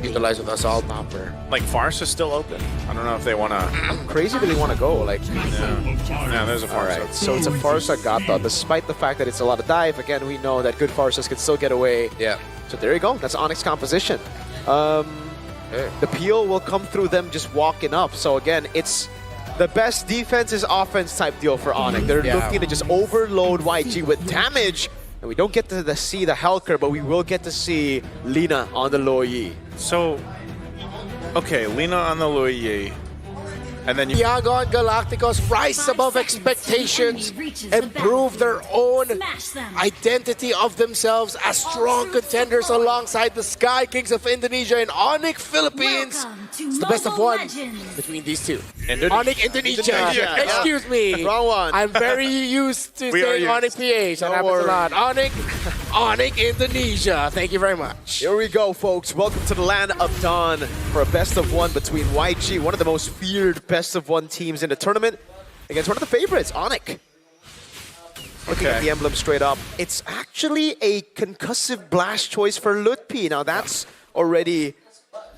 utilize with Assault Hopper. Like, Farce is still open. I don't know if they want to... How crazy do they want to go? Like, Yeah, there's a Farce. alright, so it's a Farsa Gata, despite the fact that it's a lot of dive. Again, we know that good Farsas can still get away. Yeah. So there you go. That's ONIC's composition. The peel will come through them just walking up. So again, it's the best defense is offense type deal for ONIC. They're looking to just overload YG with damage. And we don't get to see the Helker, but we will get to see Lina on the Luo Yi. So, okay, Lina on the Luo Yi. And then you... YANGON Galacticos rise above expectations and prove their own identity of themselves as strong contenders alongside the Sky Kings of Indonesia and ONIC Philippines. It's the best of one between these two. ONIC Indonesia. Excuse me. Wrong one. I'm very used to saying ONIC PH. That happens a lot. ONIC Indonesia. Thank you very much. Here we go, folks. Welcome to the land of Dawn for a best of one between YG, one of the most feared best of one teams in the tournament, against one of the favorites, ONIC. Looking at the emblem straight up, it's actually a concussive blast choice for Lutpi. Now that's already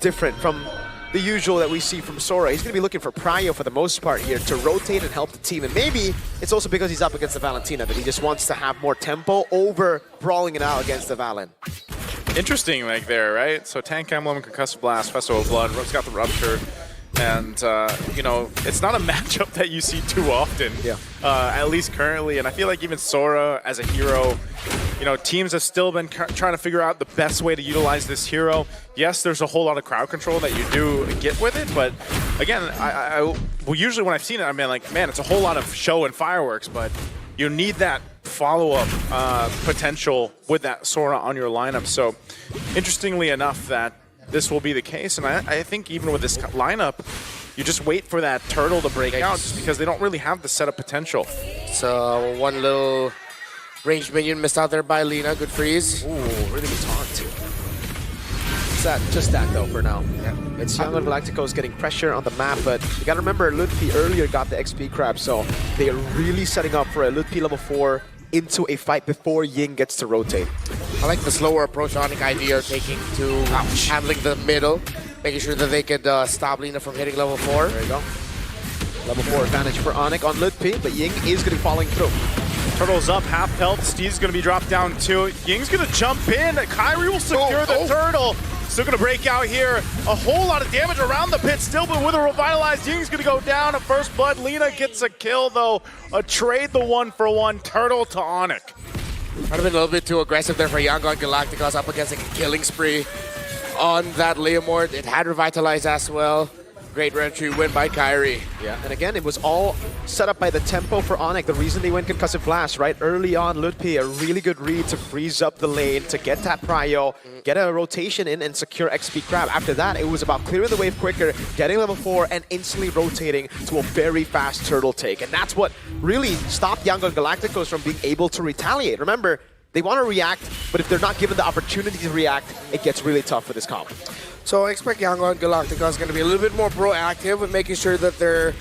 different from the usual that we see from Sora. He's going to be looking for Prio for the most part here to rotate and help the team. And maybe it's also because he's up against the Valentina that he just wants to have more tempo over brawling it out against the Valen. Interesting, like, there, right? So Tank Emblem, Concussive Blast, Festival of Blood, Ro's got the Rupture. And, you know, it's not a matchup that you see too often, at least currently. And I feel like even Sora as a hero, you know, teams have still been trying to figure out the best way to utilize this hero. Yes, there's a whole lot of crowd control that you do get with it, but again, well, usually when I've seen it, I've been like, man, it's a whole lot of show and fireworks, but you need that follow-up potential with that Sora on your lineup. So, interestingly enough, that this will be the case, and I think even with this lineup, you just wait for that turtle to break out just because they don't really have the setup potential. So one little ranged minion missed out there by Lina. Good freeze. Ooh, really good taunt too. Just that though for now. Yeah. It's YANGON Galacticos getting pressure on the map, but you gotta remember Lutpi earlier got the XP grab, so they are really setting up for a Lutpi level 4 into a fight before Ying gets to rotate. I like the slower approach ONIC ID are taking to handling the middle, making sure that they could stop Lina from hitting level 4. There you go. Level 4 advantage for ONIC on Lutpi, but Ying is going to be falling through. Turtle's up, half health. Steve's going to be dropped down too. Ying's going to jump in. Kyrie will secure the turtle. Still going to break out here. A whole lot of damage around the pit still, but with a revitalized, Ying's going to go down at first blood. Lina gets a kill though. A trade the 1-for-1 turtle to ONIC. Might have been a little bit too aggressive there for YANGON Galacticos up against a killing spree on that Leomord. It had revitalized as well. Great entry win by Kyrie. Yeah, and again, it was all set up by the tempo for ONIC. The reason they went Concussive Blast, right? Early on, Lutpi, a really good read to freeze up the lane, to get that prio, get a rotation in, and secure XP grab. After that, it was about clearing the wave quicker, getting level 4, and instantly rotating to a very fast turtle take. And that's what really stopped YANGON Galacticos from being able to retaliate. Remember, they want to react, but if they're not given the opportunity to react, it gets really tough for this comp. So I expect YANGON Galacticos is going to be a little bit more proactive with making sure that their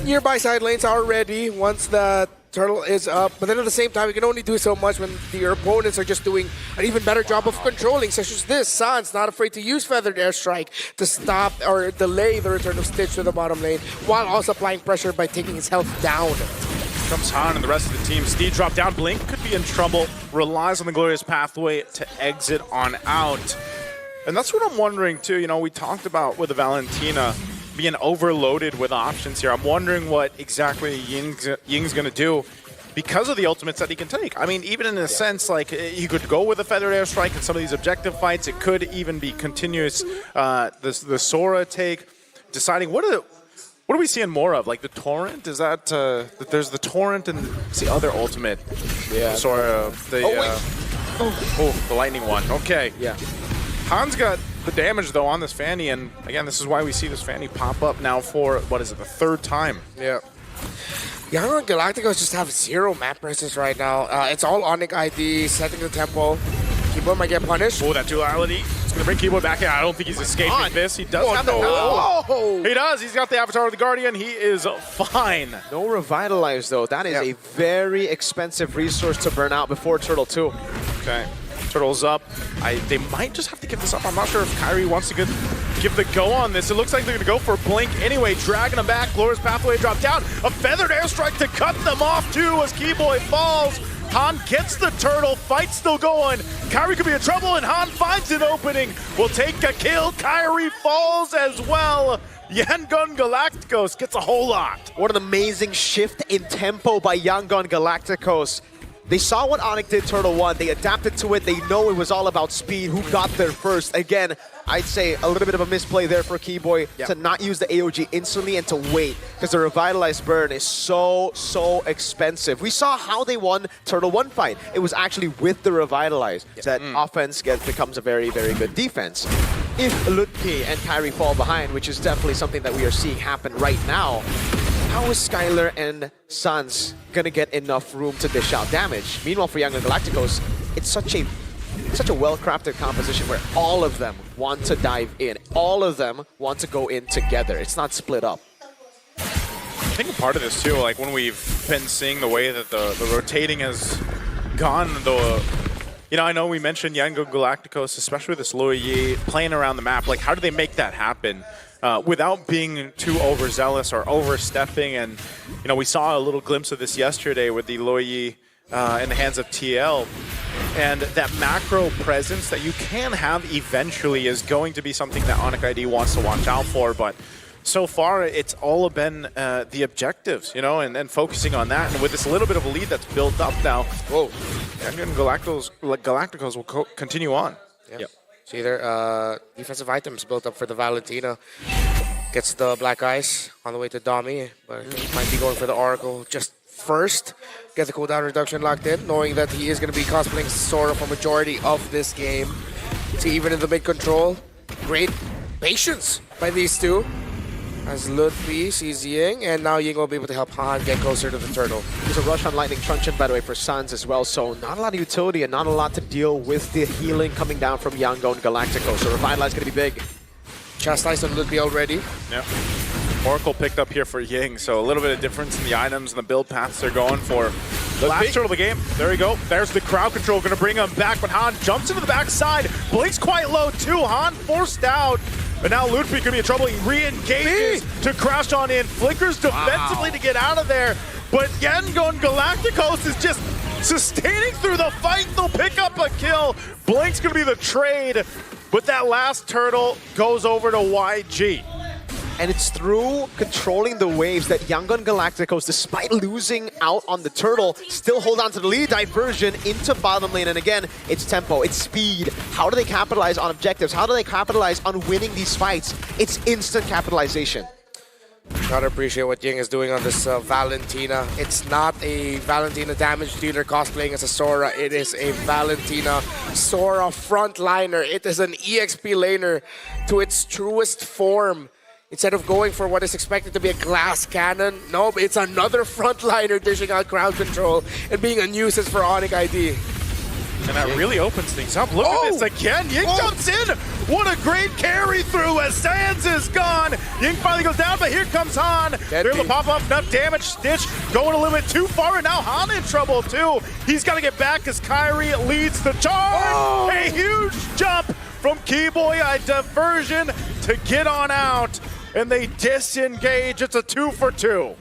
nearby side lanes are ready once the turtle is up. But then at the same time, you can only do so much when your opponents are just doing an even better job of controlling, such as this. San's not afraid to use Feathered Airstrike to stop or delay the return of Stitch to the bottom lane, while also applying pressure by taking his health down. Comes Han and the rest of the team. Steve dropped down. Blink could be in trouble. Relies on the glorious pathway to exit on out. And that's what I'm wondering too. You know, we talked about with the Valentina being overloaded with options here. I'm wondering what exactly Ying's going to do because of the ultimates that he can take. I mean, even in a sense, like, you could go with a Feathered Airstrike in some of these objective fights. It could even be continuous, the Sora take, deciding what are we seeing more of? Like the Torrent? Is that, there's the Torrent and it's the other ultimate. Yeah. Sora, the lightning one. Okay. Yeah. Han's got the damage, though, on this Fanny, and again, this is why we see this Fanny pop up now for, what is it, the 3rd time? Yeah. YANGON Galacticos just have 0 map presence right now. It's all ONIC ID, setting the tempo. Keyboard might get punished. Oh, that duality. It's going to bring Keyboard back in. I don't think he's escaping this. He does have the He does. He's got the Avatar of the Guardian. He is fine. No Revitalize, though. That is a very expensive resource to burn out before Turtle 2. Okay. Turtle's up. They might just have to give this up. I'm not sure if Kyrie wants to give the go on this. It looks like they're going to go for Blink anyway, dragging them back. Glorious Pathway drop down. A feathered airstrike to cut them off too as Keyboy falls. Han gets the turtle, fight still going. Kyrie could be in trouble, and Han finds an opening. Will take a kill. Kyrie falls as well. YANGON Galacticos gets a whole lot. What an amazing shift in tempo by YANGON Galacticos. They saw what ONIC did Turtle 1, they adapted to it, they know it was all about speed, who got there first. Again, I'd say a little bit of a misplay there for Keyboy to not use the AOG instantly and to wait, because the Revitalized Burn is so expensive. We saw how they won Turtle 1 fight. It was actually with the Revitalized. That offense becomes a very good defense. If Lutpi and Kyrie fall behind, which is definitely something that we are seeing happen right now, how is Skylar and Suns gonna get enough room to dish out damage? Meanwhile, for YANGON Galacticos, it's such a well-crafted composition where all of them want to dive in. All of them want to go in together. It's not split up. I think part of this too, like when we've been seeing the way that the rotating has gone, I know we mentioned YANGON Galacticos, especially with this Yi playing around the map. Like, how do they make that happen? Without being too overzealous or overstepping, and we saw a little glimpse of this yesterday with the Yi in the hands of TL, and that macro presence that you can have eventually is going to be something that ONIC ID wants to watch out for, but so far it's all been the objectives, and focusing on that, and with this little bit of a lead that's built up now, YANGON Galacticos will continue on. Yep. See there, defensive items built up for the Valentina. Gets the Black Ice on the way to Dami, but he might be going for the Oracle just first. Get the cooldown reduction locked in, knowing that he is going to be cosplaying Sora for majority of this game. See, even in the mid-control, great patience by these two. As Lutfi sees Ying, and now Ying will be able to help Han get closer to the turtle. There's a rush on Lightning Truncheon, by the way, for Suns as well, so not a lot of utility and not a lot to deal with the healing coming down from YANGON Galacticos. So Revitalize going to be big. Chastised on Lutfi already. Yeah. Oracle picked up here for Ying, so a little bit of difference in the items and the build paths they're going for. Last turtle of the game. There we go. There's the crowd control, going to bring him back, but Han jumps into the backside. Blink's quite low too. Han forced out. But now Lutfi could be in trouble. He re-engages to crash on in. Flickers defensively to get out of there. But YANGON Galacticos is just sustaining through the fight. They'll pick up a kill. Blink's going to be the trade. But that last turtle goes over to YG. And it's through controlling the waves that YANGON Galacticos, despite losing out on the turtle, still hold on to the lead. Diversion into bottom lane. And again, it's tempo, it's speed. How do they capitalize on objectives? How do they capitalize on winning these fights? It's instant capitalization. Gotta appreciate what Ying is doing on this Valentina. It's not a Valentina damage dealer cosplaying as a Sora. It is a Valentina Sora frontliner. It is an EXP laner to its truest form. Instead of going for what is expected to be a glass cannon, nope, it's another frontliner dishing out crowd control and being a nuisance for ONIC ID. And that really opens things up. Look at this again. Ying jumps in. What a great carry through as Sands is gone. Ying finally goes down, but here comes Han. They're able to pop up enough damage. Stitch going a little bit too far, and now Han in trouble too. He's got to get back as Kyrie leads the charge. A huge jump from Keyboy, a diversion to get on out. And they disengage. It's a 2-for-2.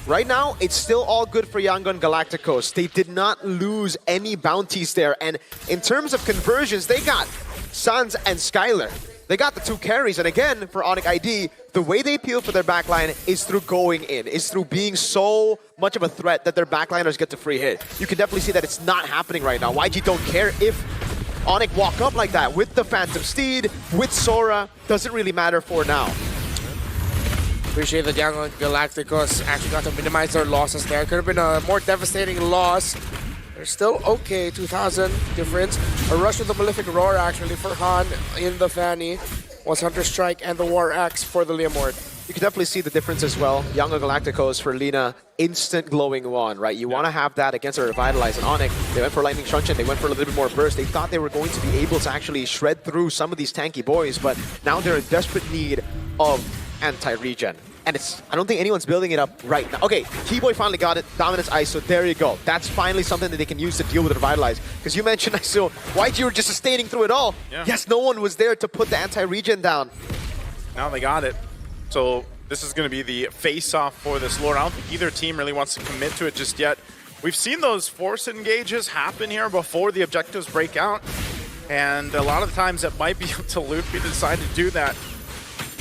Right now, it's still all good for YANGON Galacticos. They did not lose any bounties there. And in terms of conversions, they got Suns and Skylar. They got the two carries. And again, for ONIC ID, the way they appeal for their backline is through going in, is through being so much of a threat that their backliners get the free hit. You can definitely see that it's not happening right now. YG don't care if ONIC walk up like that with the Phantom Steed, with Sora. Doesn't really matter for now. Appreciate that YANGON Galacticos actually got to minimize their losses there. Could have been a more devastating loss. They're still okay, 2,000 difference. A rush with the Malefic Roar actually for Han in the Fanny. Was Hunter Strike and the War Axe for the Leomord. You can definitely see the difference as well. YANGON Galacticos for Lina, instant glowing one, right? You want to have that against a Revitalize and ONIC. They went for Lightning Truncheon, they went for a little bit more burst. They thought they were going to be able to actually shred through some of these tanky boys, but now they're in desperate need of anti-regen. And I don't think anyone's building it up right now. Okay, Keyboy finally got it. Dominance Ice, so there you go. That's finally something that they can use to deal with Revitalize. Because you mentioned, so YG were just sustaining through it all. Yeah. Yes, no one was there to put the anti-regen down. Now they got it. So this is going to be the face-off for this Lord. I don't think either team really wants to commit to it just yet. We've seen those force engages happen here before the objectives break out. And a lot of the times it might be up to Luffy to decide to do that.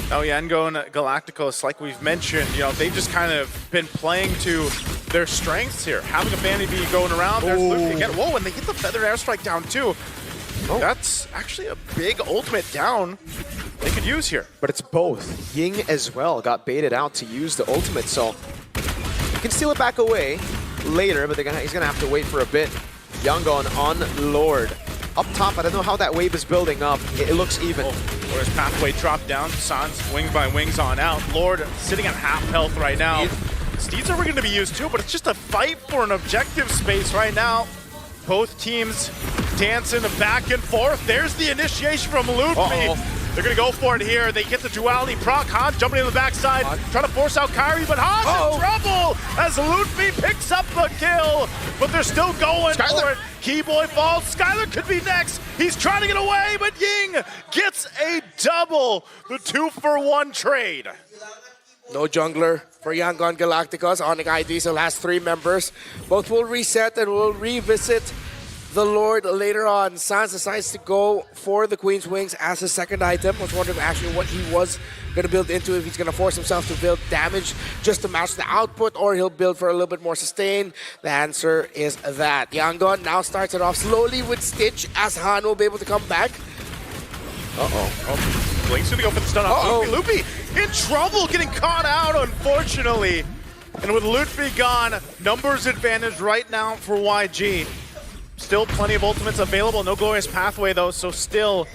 Now YANGON, Galacticos, like we've mentioned, you know, they've just kind of been playing to their strengths here. Having a Vanity B going around, there's Luffy again. Whoa, and they get the Feathered Airstrike down too. That's actually a big ultimate down they could use here. But it's both. Ying as well got baited out to use the ultimate, so you can steal it back away later, but he's gonna have to wait for a bit. YANGON on Lord. Up top, I don't know how that wave is building up. It looks even. Whereas Pathway dropped down, Sans wings by wings on out. Lord sitting at half health right now. Steeds are going to be used too, but it's just a fight for an objective space right now. Both teams dancing back and forth. There's the initiation from Luffy. They're going to go for it here. They get the duality proc. Hans jumping in the backside, trying to force out Kyrie, but Hans in trouble as Luffy picks up the kill. But they're still going for it. Keyboy falls. Skylar could be next. He's trying to get away, but Ying gets a double. The 2-for-1 trade. No jungler for YANGON Galacticos. ONIC ID still has 3 members. Both will reset and will revisit the Lord later on. Sans decides to go for the Queen's Wings as his second item. I was wondering actually what he was going to build into, if he's going to force himself to build damage just to match the output, or he'll build for a little bit more sustain. The answer is that. YANGON now starts it off slowly with Stitch as Han will be able to come back. Blink's gonna go for the stun off Luffy. Luffy in trouble, getting caught out, unfortunately. And with Luffy gone, numbers advantage right now for YG. Still plenty of ultimates available, no glorious pathway though, so still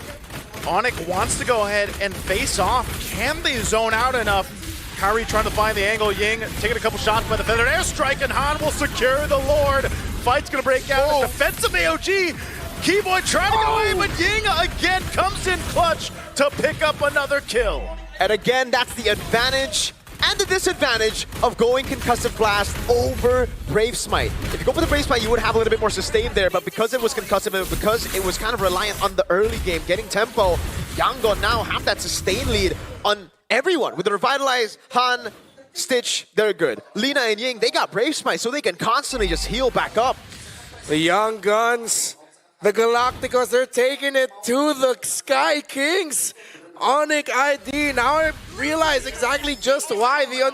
ONIC wants to go ahead and face off. Can they zone out enough? Kyrie trying to find the angle. Ying taking a couple shots by the Feathered Airstrike, and Han will secure the Lord. Fight's gonna break out. Defensive AOG. Keyboy trying to get away, but Ying again comes in clutch to pick up another kill. And again, that's the advantage and the disadvantage of going Concussive Blast over Brave Smite. If you go for the Brave Smite, you would have a little bit more sustain there, but because it was concussive and because it was kind of reliant on the early game, getting tempo, YANGON now have that sustain lead on everyone. With the Revitalize, Han, Stitch, they're good. Lina and Ying, they got Brave Smite, so they can constantly just heal back up. The Young Guns, the Galacticos, they're taking it to the Sky Kings. ONIC ID. Now I realize exactly just why the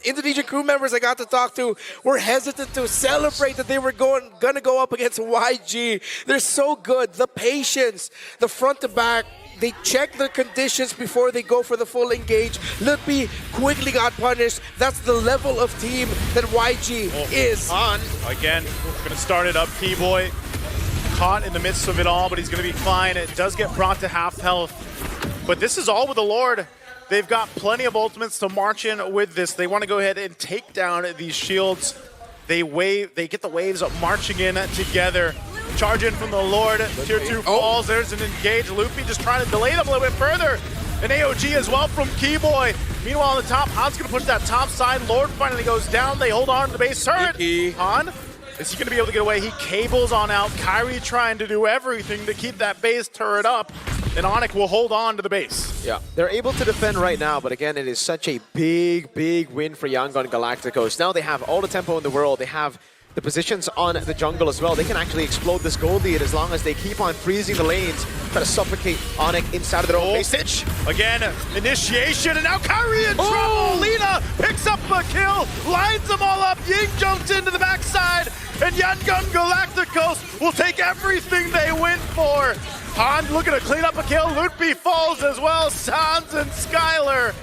Indonesian crew members I got to talk to were hesitant to celebrate that they were gonna go up against YG. They're so good. The patience, the front to back. They check the conditions before they go for the full engage. Luffy quickly got punished. That's the level of team that YG is. On again, gonna start it up. Keyboy caught in the midst of it all, but he's gonna be fine. It does get brought to half health. But this is all with the Lord. They've got plenty of ultimates to march in with this. They want to go ahead and take down these shields. They get the waves up marching in together. Charge in from the Lord. Tier 2 falls. There's an engage. Luffy just trying to delay them a little bit further. An AOG as well from Keyboy. Meanwhile, on the top, Han's going to push that top side. Lord finally goes down. They hold on to the base turret. Han, is he going to be able to get away? He cables on out. Kyrie trying to do everything to keep that base turret up. And ONIC will hold on to the base. Yeah, they're able to defend right now, but again, it is such a big, big win for YANGON Galacticos. Now they have all the tempo in the world. They have the positions on the jungle as well. They can actually explode this gold lead as long as they keep on freezing the lanes, try to suffocate ONIC inside of their own base. Stitch. Again, initiation, and now Kyrie in trouble. Lina picks up a kill, lines them all up. Ying jumps into the backside, and YANGON Galacticos will take everything they went for. Han looking to clean up a kill. Luffy falls as well. Sans and Skylar,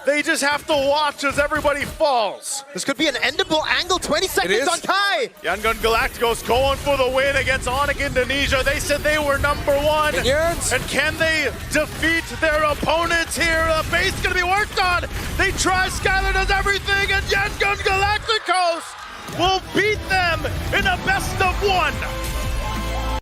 they just have to watch as everybody falls. This could be an endable angle. 20 seconds on Kai. YANGON Galacticos going for the win against ONIC Indonesia. They said they were #1. Yes. And can they defeat their opponents here? The base going to be worked on. They try. Skylar does everything, and YANGON Galacticos will beat them in a best-of-1.